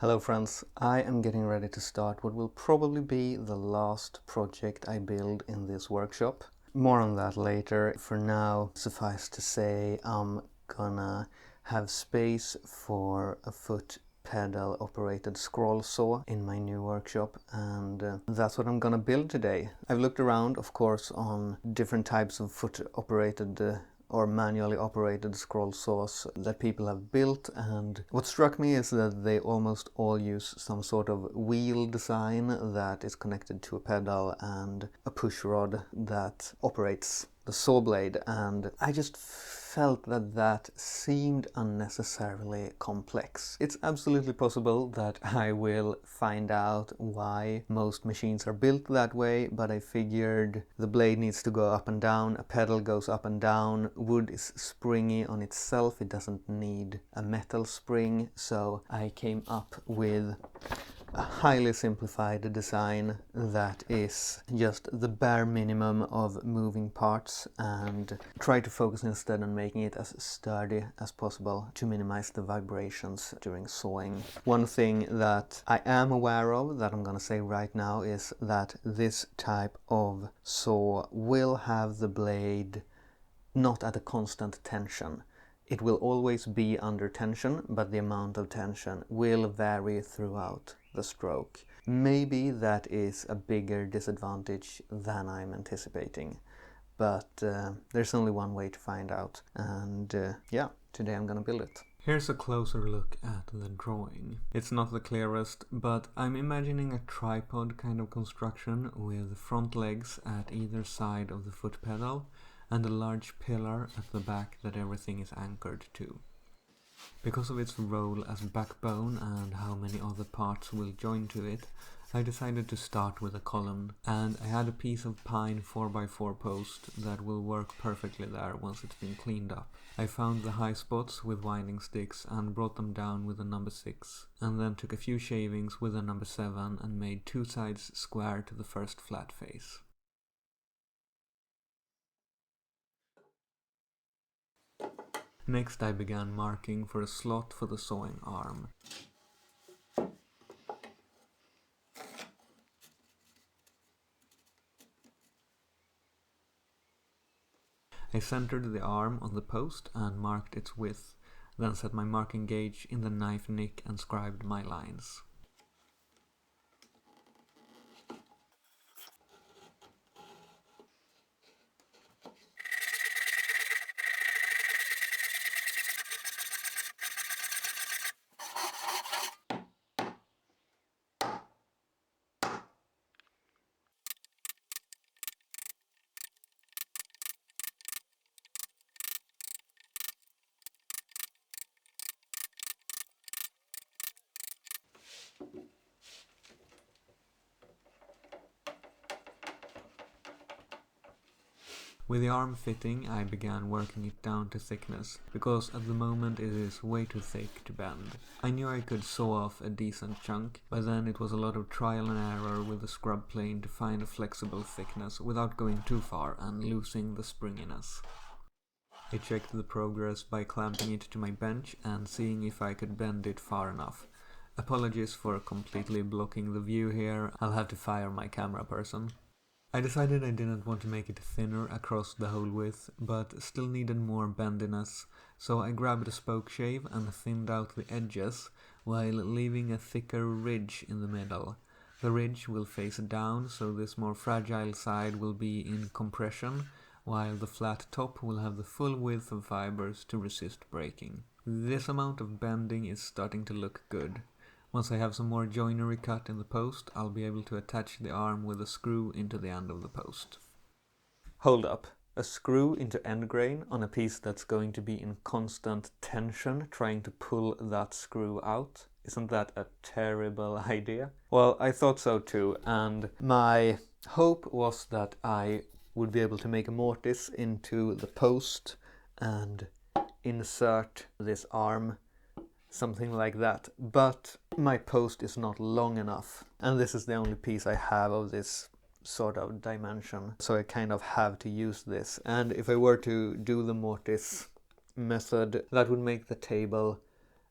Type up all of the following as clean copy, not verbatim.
Hello friends, I am getting ready to start what will probably be the last project I build in this workshop. More on that later. For now, suffice to say, I'm gonna have space for a foot pedal operated scroll saw in my new workshop, and that's what I'm gonna build today. I've looked around, of course, on different types of foot operated or manually operated scroll saws that people have built, and what struck me is that they almost all use some sort of wheel design that is connected to a pedal and a push rod that operates the saw blade, and I just felt that that seemed unnecessarily complex. It's absolutely possible that I will find out why most machines are built that way, but I figured the blade needs to go up and down, a pedal goes up and down, wood is springy on itself, it doesn't need a metal spring, so I came up with a highly simplified design that is just the bare minimum of moving parts, and try to focus instead on making it as sturdy as possible to minimize the vibrations during sawing. One thing that I am aware of that I'm gonna say right now is that this type of saw will have the blade not at a constant tension. It will always be under tension, but the amount of tension will vary throughout the stroke. Maybe that is a bigger disadvantage than I'm anticipating, but there's only one way to find out, and yeah, today I'm gonna build it. Here's a closer look at the drawing. It's not the clearest, but I'm imagining a tripod kind of construction with front legs at either side of the foot pedal and a large pillar at the back that everything is anchored to. Because of its role as backbone and how many other parts will join to it, I decided to start with a column, and I had a piece of pine 4x4 post that will work perfectly there once it's been cleaned up. I found the high spots with winding sticks and brought them down with a number 6, and then took a few shavings with a number 7 and made two sides square to the first flat face. Next I began marking for a slot for the sawing arm. I centered the arm on the post and marked its width, then set my marking gauge in the knife nick and scribed my lines. With the arm fitting, I began working it down to thickness, because at the moment it is way too thick to bend. I knew I could saw off a decent chunk, but then it was a lot of trial and error with the scrub plane to find a flexible thickness without going too far and losing the springiness. I checked the progress by clamping it to my bench and seeing if I could bend it far enough. Apologies for completely blocking the view here, I'll have to fire my camera person. I decided I didn't want to make it thinner across the whole width, but still needed more bendiness, so I grabbed a spoke shave and thinned out the edges, while leaving a thicker ridge in the middle. The ridge will face down, so this more fragile side will be in compression, while the flat top will have the full width of fibers to resist breaking. This amount of bending is starting to look good. Once I have some more joinery cut in the post, I'll be able to attach the arm with a screw into the end of the post. Hold up. A screw into end grain on a piece that's going to be in constant tension, trying to pull that screw out. Isn't that a terrible idea? Well, I thought so too, and my hope was that I would be able to make a mortise into the post and insert this arm, something like that, but my post is not long enough, and this is the only piece I have of this sort of dimension, so I kind of have to use this. And if I were to do the mortise method, that would make the table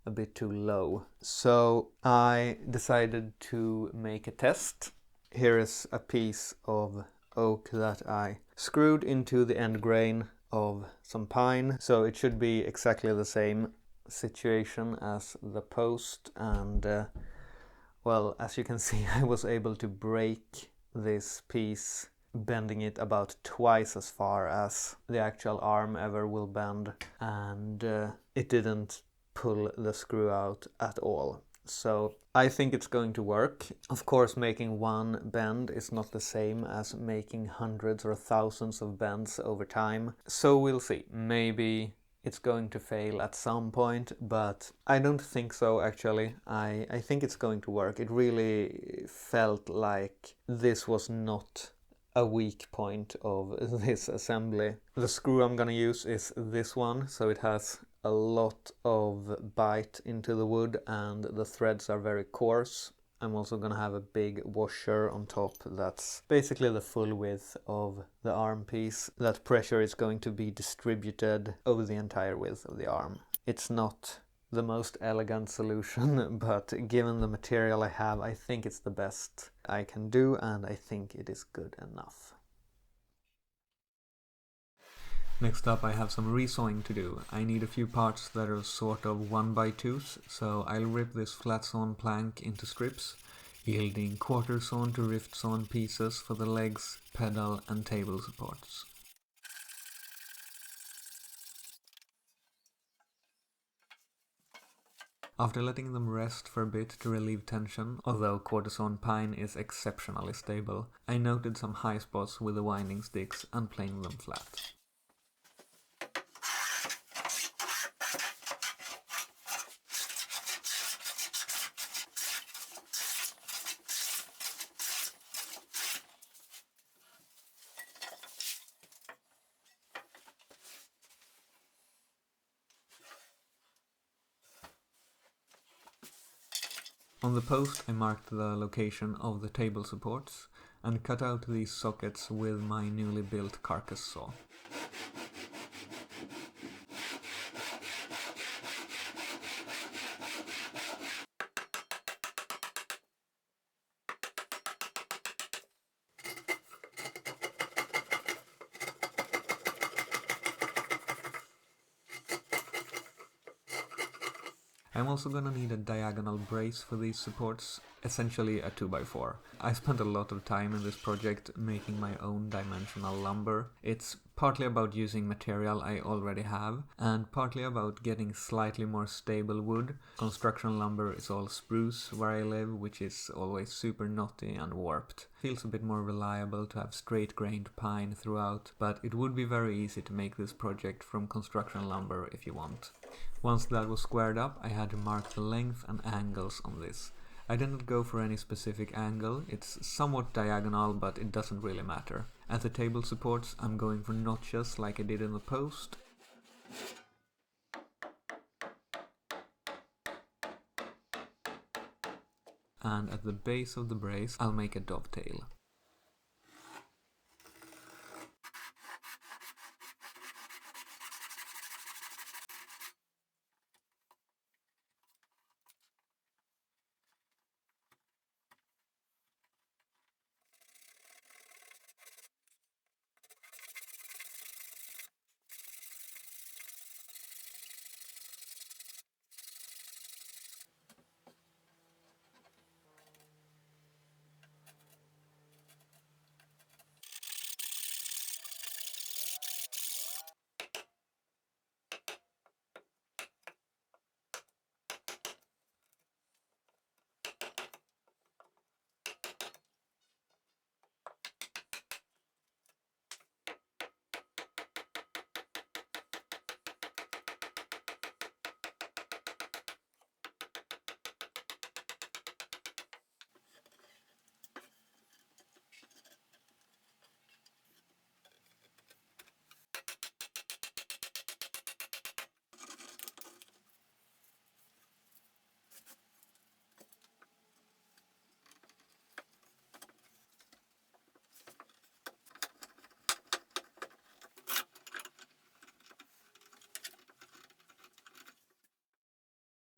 a bit too low. So I decided to make a test. Here is a piece of oak that I screwed into the end grain of some pine, so it should be exactly the same situation as the post, and well, as you can see, I was able to break this piece, bending it about twice as far as the actual arm ever will bend, and it didn't pull the screw out at all. So I think it's going to work. Of course, making one bend is not the same as making hundreds or thousands of bends over time. So we'll see. Maybe it's going to fail at some point, but I don't think so actually. I think it's going to work. It really felt like this was not a weak point of this assembly. The screw I'm gonna use is this one, so it has a lot of bite into the wood and the threads are very coarse. I'm also gonna have a big washer on top that's basically the full width of the arm piece. That pressure is going to be distributed over the entire width of the arm. It's not the most elegant solution, but given the material I have, I think it's the best I can do, and I think it is good enough. Next up, I have some resawing to do. I need a few parts that are sort of 1x2s, so I'll rip this flat sawn plank into strips, yielding quarter sawn to rift sawn pieces for the legs, pedal and table supports. After letting them rest for a bit to relieve tension, although quarter sawn pine is exceptionally stable, I noted some high spots with the winding sticks and planed them flat. On the post I marked the location of the table supports and cut out these sockets with my newly built carcass saw. I'm also gonna need a diagonal brace for these supports, essentially a 2x4. I spent a lot of time in this project making my own dimensional lumber. It's partly about using material I already have, and partly about getting slightly more stable wood. Construction lumber is all spruce where I live, which is always super knotty and warped. Feels a bit more reliable to have straight-grained pine throughout, but it would be very easy to make this project from construction lumber if you want. Once that was squared up, I had to mark the length and angles on this. I didn't go for any specific angle, it's somewhat diagonal, but it doesn't really matter. At the table supports, I'm going for notches like I did in the post. And at the base of the brace, I'll make a dovetail.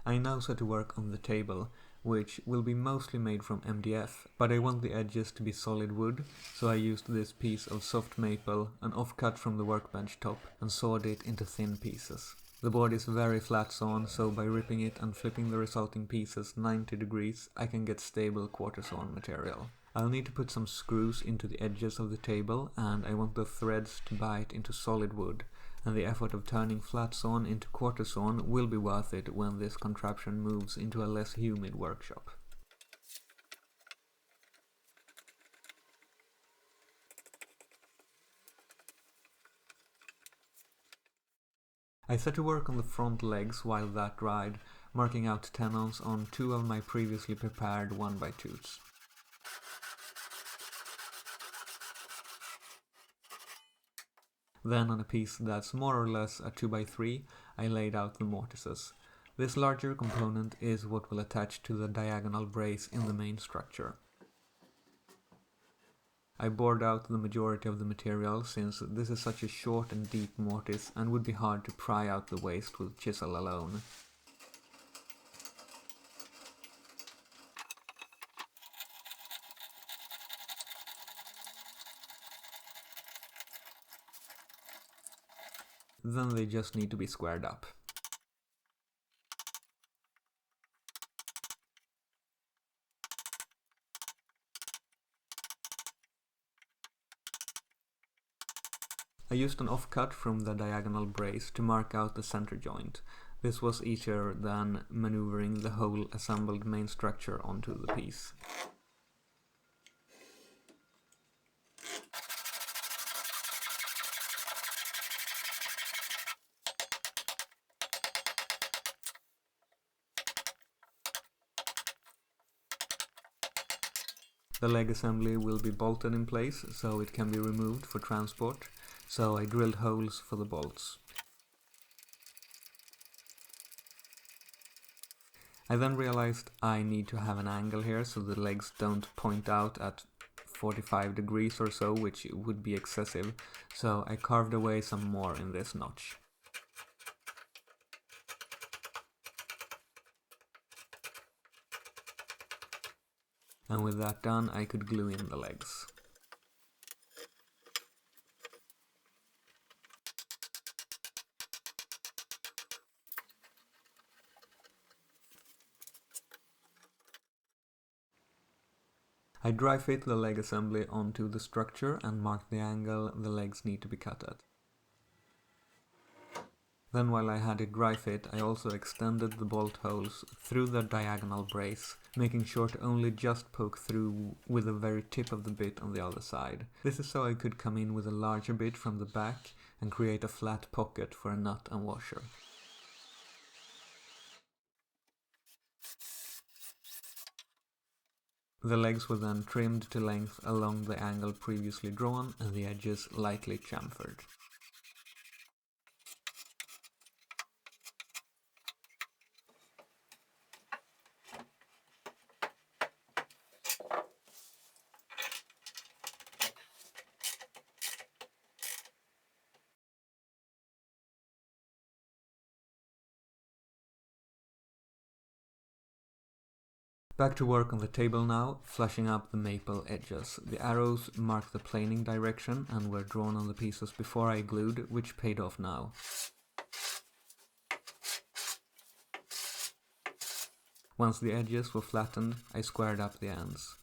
I now set to work on the table, which will be mostly made from MDF, but I want the edges to be solid wood, so I used this piece of soft maple, an offcut from the workbench top, and sawed it into thin pieces. The board is very flat sawn, so by ripping it and flipping the resulting pieces 90 degrees, I can get stable quarter sawn material. I'll need to put some screws into the edges of the table, and I want the threads to bite into solid wood, and the effort of turning flat sawn into quarter sawn will be worth it when this contraption moves into a less humid workshop. I set to work on the front legs while that dried, marking out tenons on 2 of my previously prepared 1x2s. Then on a piece that's more or less a 2x3, I laid out the mortises. This larger component is what will attach to the diagonal brace in the main structure. I bored out the majority of the material since this is such a short and deep mortise and would be hard to pry out the waste with chisel alone. Then they just need to be squared up. I used an offcut from the diagonal brace to mark out the center joint. This was easier than maneuvering the whole assembled main structure onto the piece. The leg assembly will be bolted in place so it can be removed for transport, so I drilled holes for the bolts. I then realized I need to have an angle here so the legs don't point out at 45 degrees or so, which would be excessive, so I carved away some more in this notch. And with that done, I could glue in the legs. I dry fit the leg assembly onto the structure and mark the angle the legs need to be cut at. Then while I had it dry fit, I also extended the bolt holes through the diagonal brace, making sure to only just poke through with the very tip of the bit on the other side. This is so I could come in with a larger bit from the back and create a flat pocket for a nut and washer. The legs were then trimmed to length along the angle previously drawn and the edges lightly chamfered. Back to work on the table now, flushing up the maple edges. The arrows mark the planing direction and were drawn on the pieces before I glued, which paid off now. Once the edges were flattened, I squared up the ends.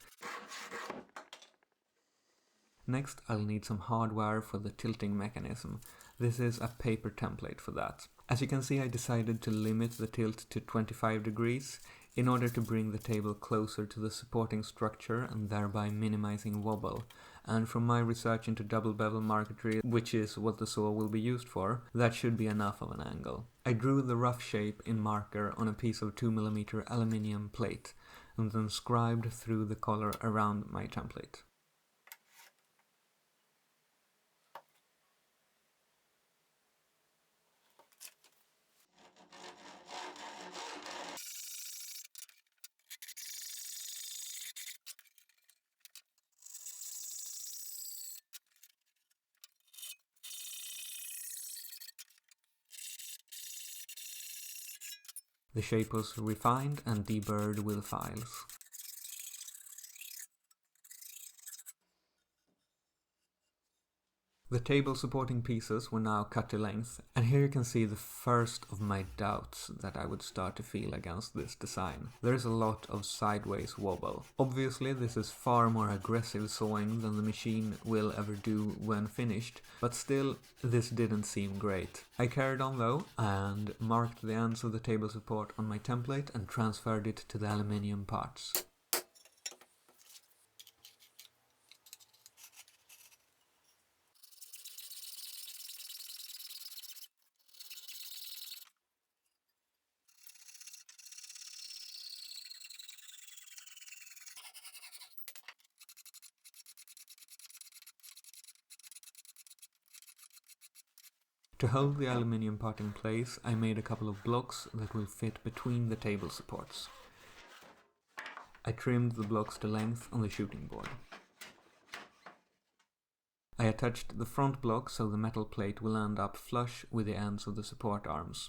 Next, I'll need some hardware for the tilting mechanism. This is a paper template for that. As you can see, I decided to limit the tilt to 25 degrees in order to bring the table closer to the supporting structure and thereby minimizing wobble. And from my research into double bevel marquetry, which is what the saw will be used for, that should be enough of an angle. I drew the rough shape in marker on a piece of 2mm aluminium plate and then scribed through the color around my template. The shape was refined and deburred with files. The table supporting pieces were now cut to length, and here you can see the first of my doubts that I would start to feel against this design. There is a lot of sideways wobble. Obviously this is far more aggressive sawing than the machine will ever do when finished, but still this didn't seem great. I carried on though and marked the ends of the table support on my template and transferred it to the aluminium parts. To hold the aluminium part in place, I made a couple of blocks that will fit between the table supports. I trimmed the blocks to length on the shooting board. I attached the front block so the metal plate will end up flush with the ends of the support arms.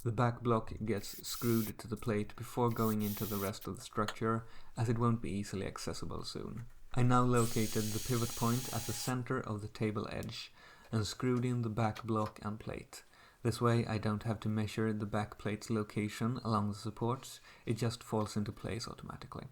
The back block gets screwed to the plate before going into the rest of the structure, as it won't be easily accessible soon. I now located the pivot point at the center of the table edge and screwed in the back block and plate. This way I don't have to measure the back plate's location along the supports, it just falls into place automatically.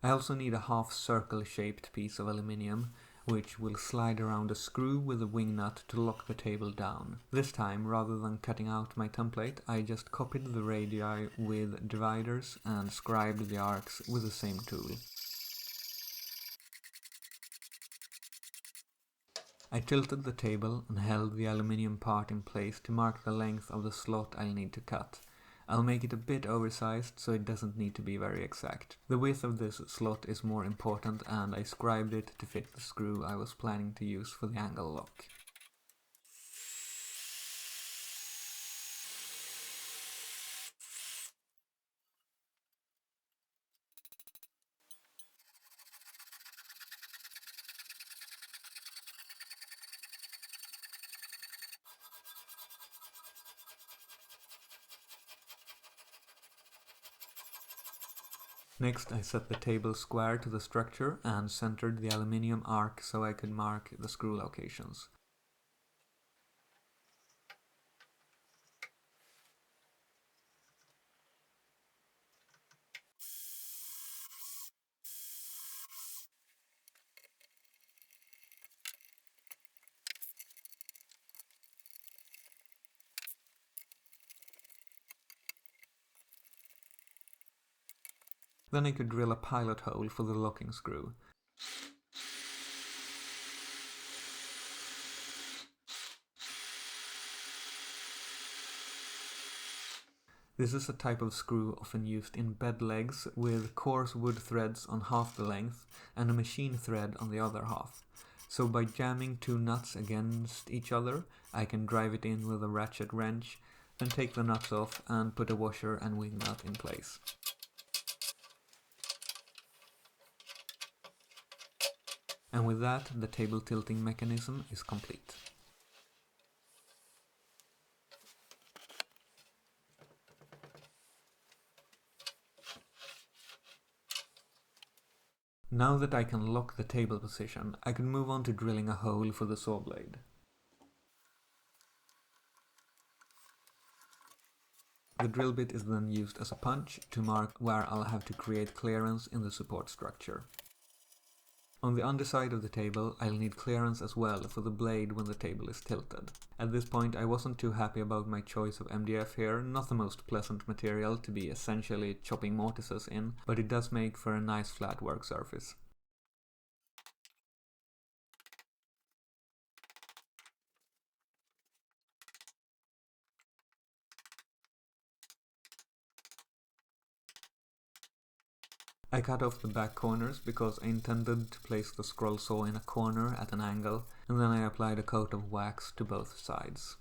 I also need a half circle shaped piece of aluminium, which will slide around a screw with a wing nut to lock the table down. This time, rather than cutting out my template, I just copied the radii with dividers and scribed the arcs with the same tool. I tilted the table and held the aluminium part in place to mark the length of the slot I'll need to cut. I'll make it a bit oversized so it doesn't need to be very exact. The width of this slot is more important and I scribed it to fit the screw I was planning to use for the angle lock. Next I set the table square to the structure and centered the aluminium arc so I could mark the screw locations. Then I could drill a pilot hole for the locking screw. This is a type of screw often used in bed legs with coarse wood threads on half the length and a machine thread on the other half. So by jamming two nuts against each other, I can drive it in with a ratchet wrench, then take the nuts off and put a washer and wing nut in place. And with that, the table tilting mechanism is complete. Now that I can lock the table position, I can move on to drilling a hole for the saw blade. The drill bit is then used as a punch to mark where I'll have to create clearance in the support structure. On the underside of the table, I'll need clearance as well for the blade when the table is tilted. At this point, I wasn't too happy about my choice of MDF here, not the most pleasant material to be essentially chopping mortises in, but it does make for a nice flat work surface. I cut off the back corners because I intended to place the scroll saw in a corner at an angle, and then I applied a coat of wax to both sides.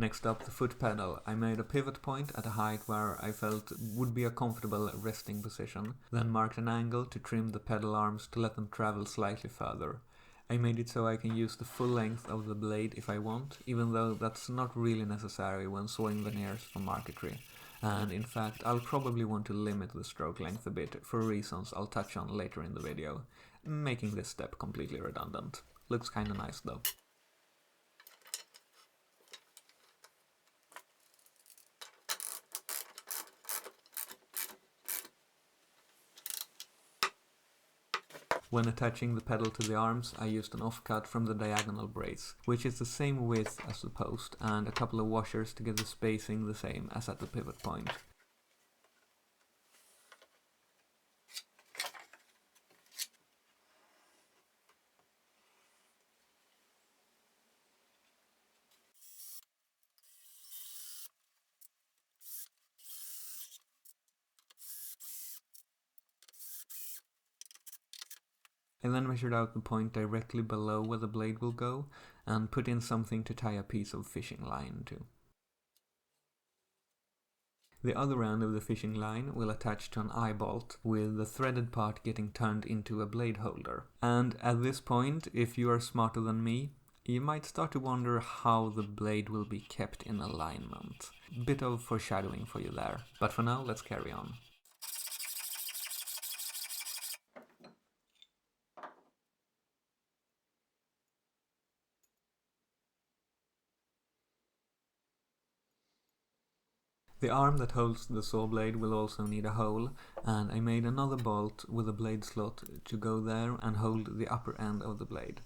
Next up, the foot pedal. I made a pivot point at a height where I felt would be a comfortable resting position, then marked an angle to trim the pedal arms to let them travel slightly further. I made it so I can use the full length of the blade if I want, even though that's not really necessary when sawing veneers for marquetry. And in fact, I'll probably want to limit the stroke length a bit for reasons I'll touch on later in the video, making this step completely redundant. Looks kinda nice though. When attaching the pedal to the arms, I used an offcut from the diagonal brace, which is the same width as the post, and a couple of washers to get the spacing the same as at the pivot point. I then measured out the point directly below where the blade will go, and put in something to tie a piece of fishing line to. The other end of the fishing line will attach to an eye bolt, with the threaded part getting turned into a blade holder. And at this point, if you are smarter than me, you might start to wonder how the blade will be kept in alignment. Bit of foreshadowing for you there, but for now let's carry on. The arm that holds the saw blade will also need a hole, and I made another bolt with a blade slot to go there and hold the upper end of the blade.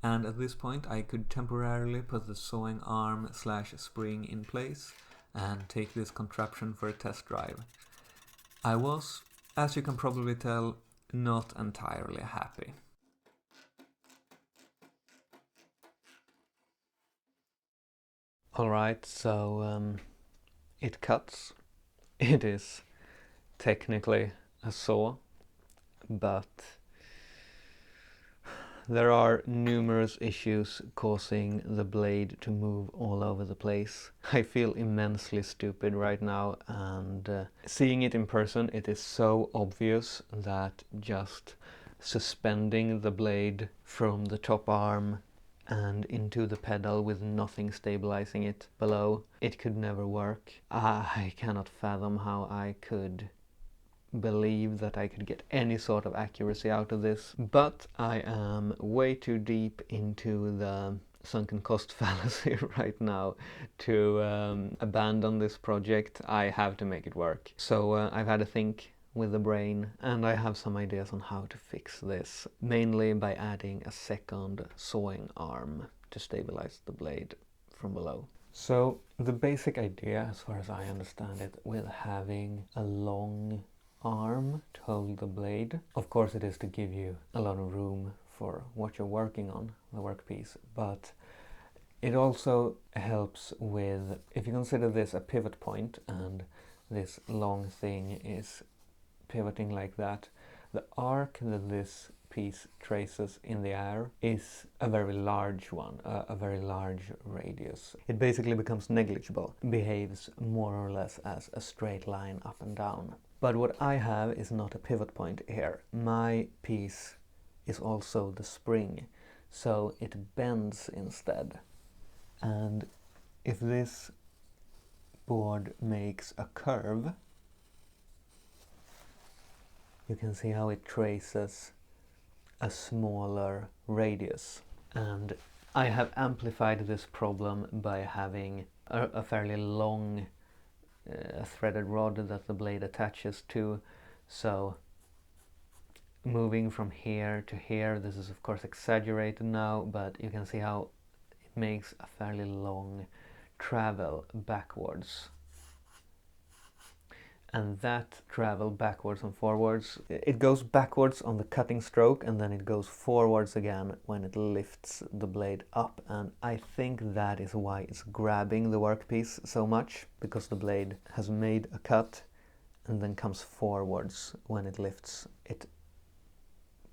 And at this point I could temporarily put the sawing arm / spring in place and take this contraption for a test drive. I was, as you can probably tell, not entirely happy. Alright, so it cuts. It is technically a saw, but there are numerous issues causing the blade to move all over the place. I feel immensely stupid right now, and seeing it in person, it is so obvious that just suspending the blade from the top arm and into the pedal with nothing stabilizing it below, it could never work. I cannot fathom how I could believe that I could get any sort of accuracy out of this, but I am way too deep into the sunken cost fallacy right now to abandon this project. I have to make it work. So I've had a think with the brain, and I have some ideas on how to fix this, mainly by adding a second sawing arm to stabilize the blade from below. So the basic idea, as far as I understand it, with having a long arm to hold the blade, of course it is to give you a lot of room for what you're working on, the workpiece, but it also helps with, if you consider this a pivot point and this long thing is pivoting like that, the arc that this piece traces in the air is a very large one, a very large radius. It basically becomes negligible, behaves more or less as a straight line up and down. But what I have is not a pivot point here. My piece is also the spring, so it bends instead. And if this board makes a curve, you can see how it traces a smaller radius. And I have amplified this problem by having a fairly long threaded rod that the blade attaches to. So moving from here to here, this is of course exaggerated now, but you can see how it makes a fairly long travel backwards. And that travel backwards and forwards, it goes backwards on the cutting stroke and then it goes forwards again when it lifts the blade up. And I think that is why it's grabbing the workpiece so much, because the blade has made a cut and then comes forwards when it lifts. It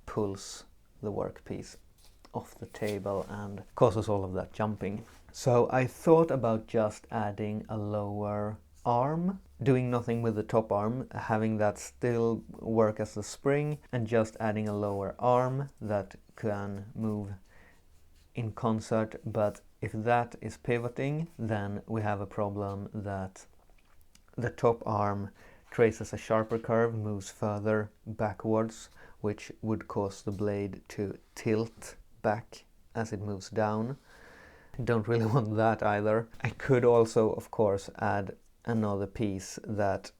pulls the workpiece off the table and causes all of that jumping. So I thought about just adding a lower arm, doing nothing with the top arm, having that still work as the spring, and just adding a lower arm that can move in concert. But if that is pivoting, then we have a problem that the top arm traces a sharper curve, moves further backwards, which would cause the blade to tilt back as it moves down. Don't really want that either. I could also, of course, add another piece that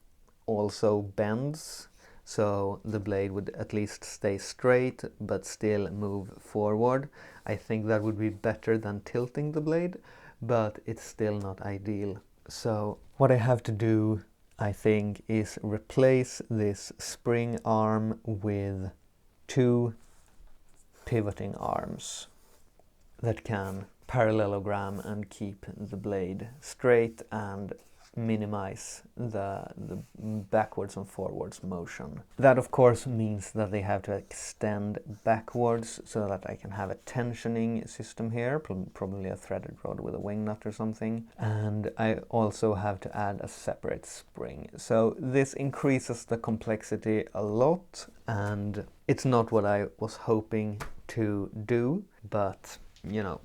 also bends, so the blade would at least stay straight but still move forward. I think that would be better than tilting the blade, but it's still not ideal. So what I have to do, I think, is replace this spring arm with two pivoting arms that can parallelogram and keep the blade straight and minimize the backwards and forwards motion. That of course means that they have to extend backwards so that I can have a tensioning system here, probably a threaded rod with a wing nut or something, and I also have to add a separate spring. So this increases the complexity a lot, and it's not what I was hoping to do, but you know,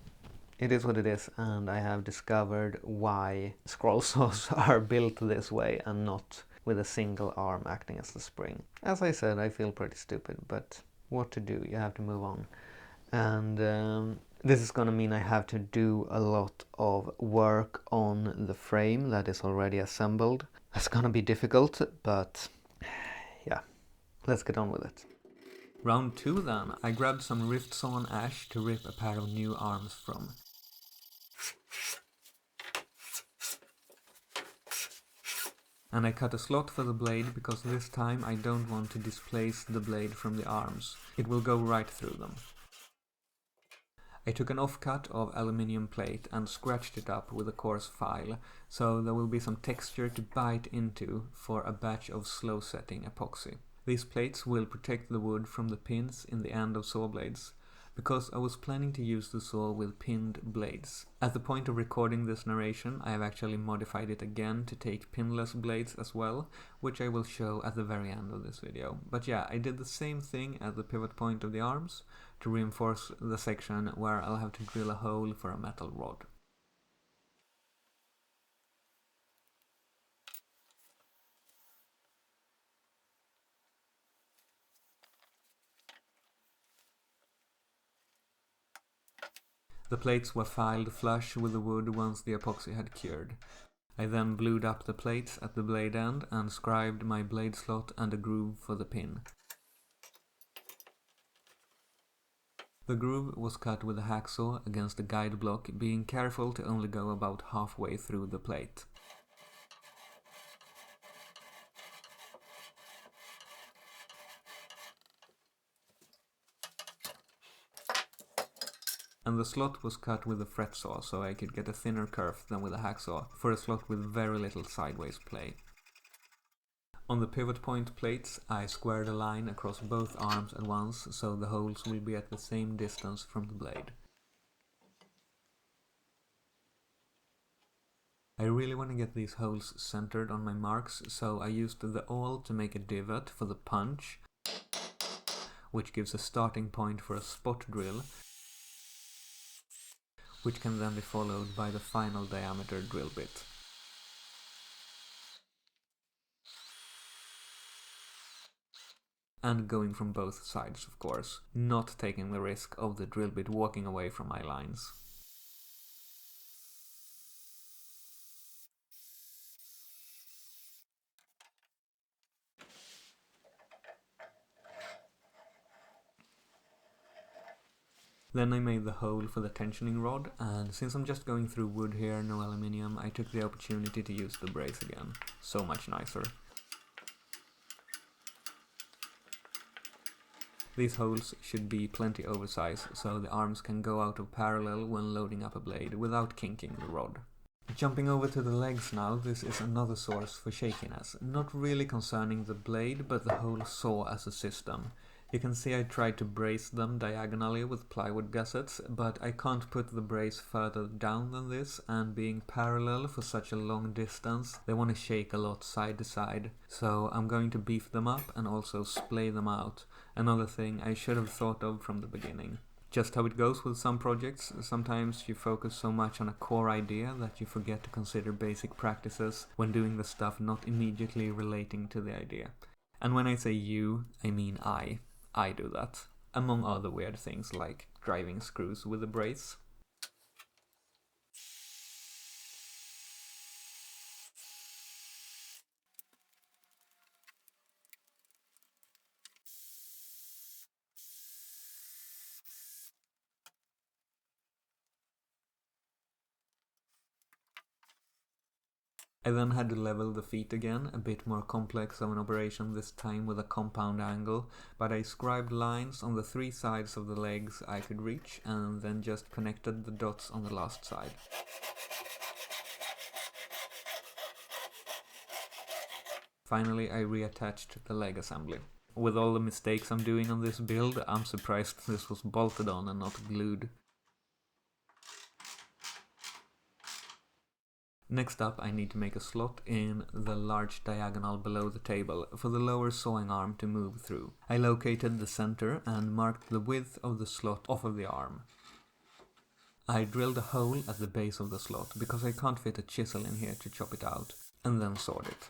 it is what it is, and I have discovered why scroll saws are built this way and not with a single arm acting as the spring. As I said, I feel pretty stupid, but what to do? You have to move on. And this is gonna mean I have to do a lot of work on the frame that is already assembled. It's gonna be difficult, but yeah, let's get on with it. Round 2 then. I grabbed some rift sawn ash to rip a pair of new arms from. And I cut a slot for the blade because this time I don't want to displace the blade from the arms. It will go right through them. I took an offcut of aluminium plate and scratched it up with a coarse file, so there will be some texture to bite into for a batch of slow setting epoxy. These plates will protect the wood from the pins in the end of saw blades, because I was planning to use the saw with pinned blades. At the point of recording this narration, I have actually modified it again to take pinless blades as well, which I will show at the very end of this video. But yeah, I did the same thing at the pivot point of the arms to reinforce the section where I'll have to drill a hole for a metal rod. The plates were filed flush with the wood once the epoxy had cured. I then blued up the plates at the blade end and scribed my blade slot and a groove for the pin. The groove was cut with a hacksaw against a guide block, being careful to only go about halfway through the plate. And the slot was cut with a fret saw so I could get a thinner kerf than with a hacksaw, for a slot with very little sideways play. On the pivot point plates, I squared a line across both arms at once, so the holes will be at the same distance from the blade. I really want to get these holes centered on my marks, so I used the awl to make a divot for the punch, which gives a starting point for a spot drill, which can then be followed by the final diameter drill bit. And going from both sides, of course, not taking the risk of the drill bit walking away from my lines. Then I made the hole for the tensioning rod, and since I'm just going through wood here, no aluminium, I took the opportunity to use the brace again. So much nicer. These holes should be plenty oversized, so the arms can go out of parallel when loading up a blade without kinking the rod. Jumping over to the legs now, this is another source for shakiness, not really concerning the blade, but the whole saw as a system. You can see I tried to brace them diagonally with plywood gussets, but I can't put the brace further down than this, and being parallel for such a long distance, they want to shake a lot side to side. So I'm going to beef them up and also splay them out. Another thing I should have thought of from the beginning. Just how it goes with some projects, sometimes you focus so much on a core idea that you forget to consider basic practices when doing the stuff not immediately relating to the idea. And when I say you, I mean I. I do that, among other weird things like driving screws with a brace. I then had to level the feet again, a bit more complex of an operation this time with a compound angle, but I scribed lines on the 3 sides of the legs I could reach and then just connected the dots on the last side. Finally, I reattached the leg assembly. With all the mistakes I'm doing on this build, I'm surprised this was bolted on and not glued. Next up, I need to make a slot in the large diagonal below the table for the lower sawing arm to move through. I located the center and marked the width of the slot off of the arm. I drilled a hole at the base of the slot because I can't fit a chisel in here to chop it out, and then sawed it.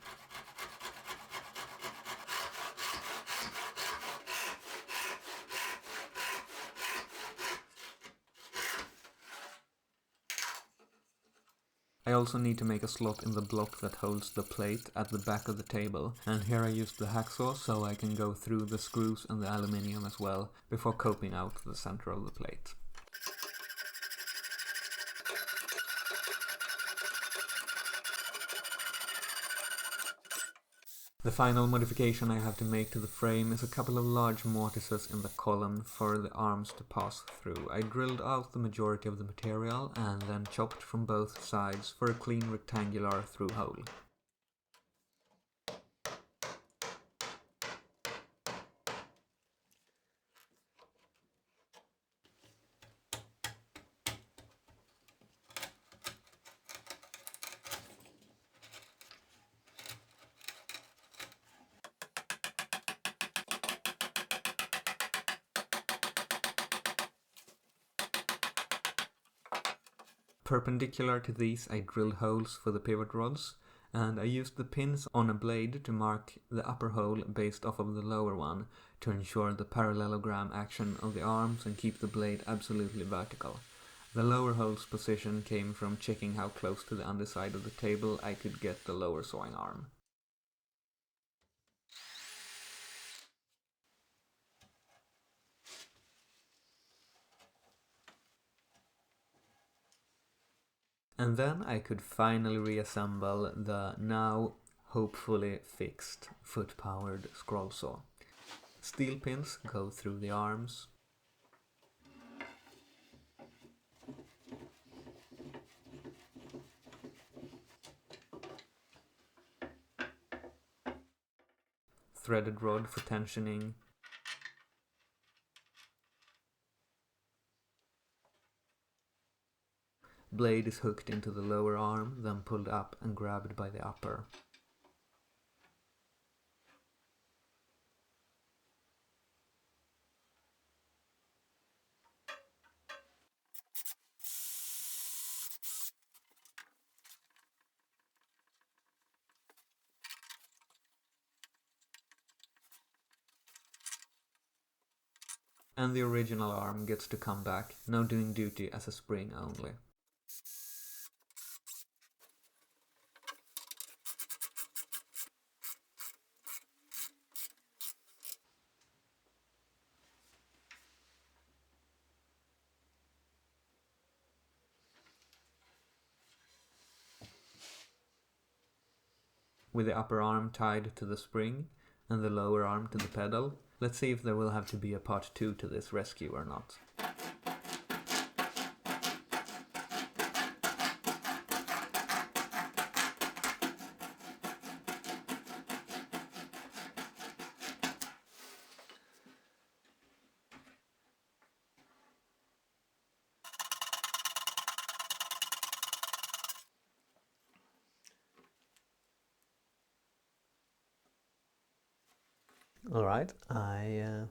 I also need to make a slot in the block that holds the plate at the back of the table, and here I used the hacksaw so I can go through the screws and the aluminium as well before coping out the center of the plate. The final modification I have to make to the frame is a couple of large mortises in the column for the arms to pass through. I drilled out the majority of the material and then chopped from both sides for a clean rectangular through hole. Perpendicular to these I drilled holes for the pivot rods, and I used the pins on a blade to mark the upper hole based off of the lower one to ensure the parallelogram action of the arms and keep the blade absolutely vertical. The lower hole's position came from checking how close to the underside of the table I could get the lower sawing arm. And then I could finally reassemble the now hopefully fixed foot-powered scroll saw. Steel pins go through the arms. Threaded rod for tensioning. Blade is hooked into the lower arm, then pulled up and grabbed by the upper. And the original arm gets to come back, now doing duty as a spring only. With the upper arm tied to the spring and the lower arm to the pedal, let's see if there will have to be a part 2 to this rescue or not. Alright, I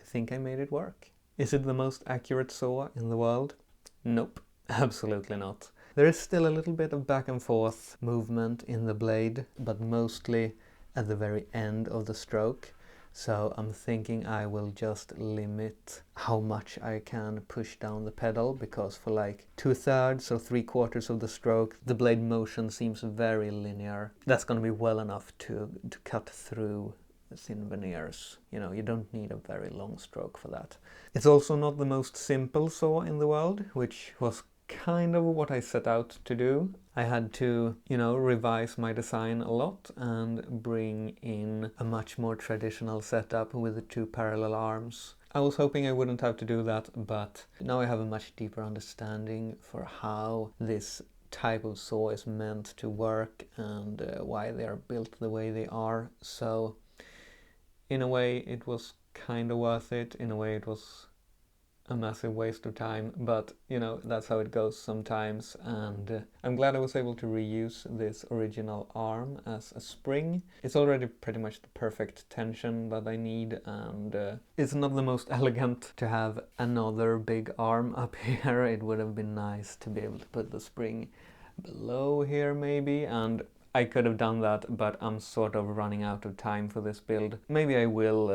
think I made it work. Is it the most accurate saw in the world? Nope, absolutely not. There is still a little bit of back and forth movement in the blade, but mostly at the very end of the stroke. So I'm thinking I will just limit how much I can push down the pedal, because for like 2/3 or 3/4 of the stroke, the blade motion seems very linear. That's going to be well enough to cut through thin veneers. You know, you don't need a very long stroke for that. It's also not the most simple saw in the world, which was kind of what I set out to do. I had to, you know, revise my design a lot and bring in a much more traditional setup with the 2 parallel arms. I was hoping I wouldn't have to do that, but now I have a much deeper understanding for how this type of saw is meant to work and why they are built the way they are. So in a way it was kind of worth it, in a way it was a massive waste of time, but you know, that's how it goes sometimes. And I'm glad I was able to reuse this original arm as a spring. It's already pretty much the perfect tension that I need, and it's not the most elegant to have another big arm up here. It would have been nice to be able to put the spring below here maybe, and I could have done that, but I'm sort of running out of time for this build. Maybe I will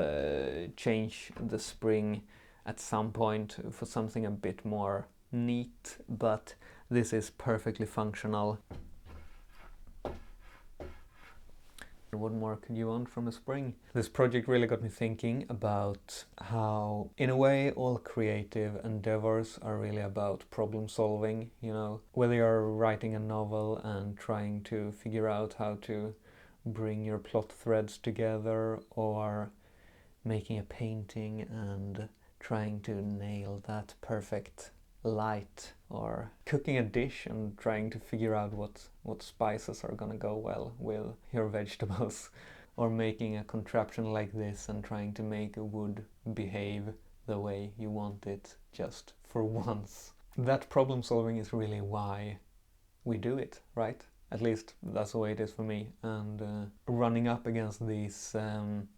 change the spring at some point for something a bit more neat, but this is perfectly functional. What more could you want from a spring? This project really got me thinking about how, in a way, all creative endeavors are really about problem solving, you know, whether you're writing a novel and trying to figure out how to bring your plot threads together, or making a painting and trying to nail that perfect light, or cooking a dish and trying to figure out what spices are gonna go well with your vegetables, or making a contraption like this and trying to make a wood behave the way you want it just for once. That problem solving is really why we do it, right? At least that's the way it is for me. And running up against these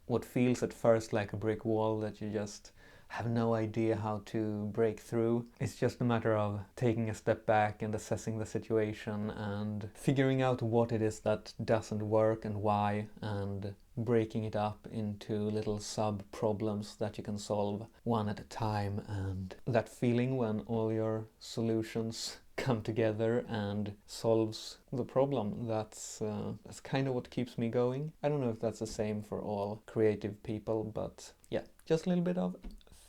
what feels at first like a brick wall that you just have no idea how to break through. It's just a matter of taking a step back and assessing the situation and figuring out what it is that doesn't work and why, and breaking it up into little sub-problems that you can solve one at a time. And that feeling when all your solutions come together and solves the problem, that's kind of what keeps me going. I don't know if that's the same for all creative people, but yeah, just a little bit of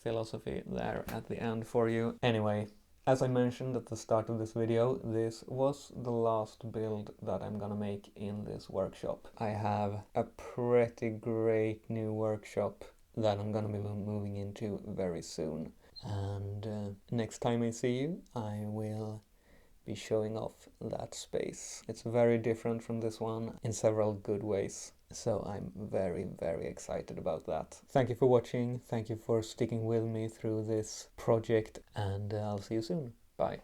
philosophy there at the end for you. Anyway, as I mentioned at the start of this video, this was the last build that I'm gonna make in this workshop. I have a pretty great new workshop that I'm gonna be moving into very soon. And next time I see you, I will be showing off that space. It's very different from this one in several good ways. So I'm very, very excited about that. Thank you for watching. Thank you for sticking with me through this project, and I'll see you soon. Bye.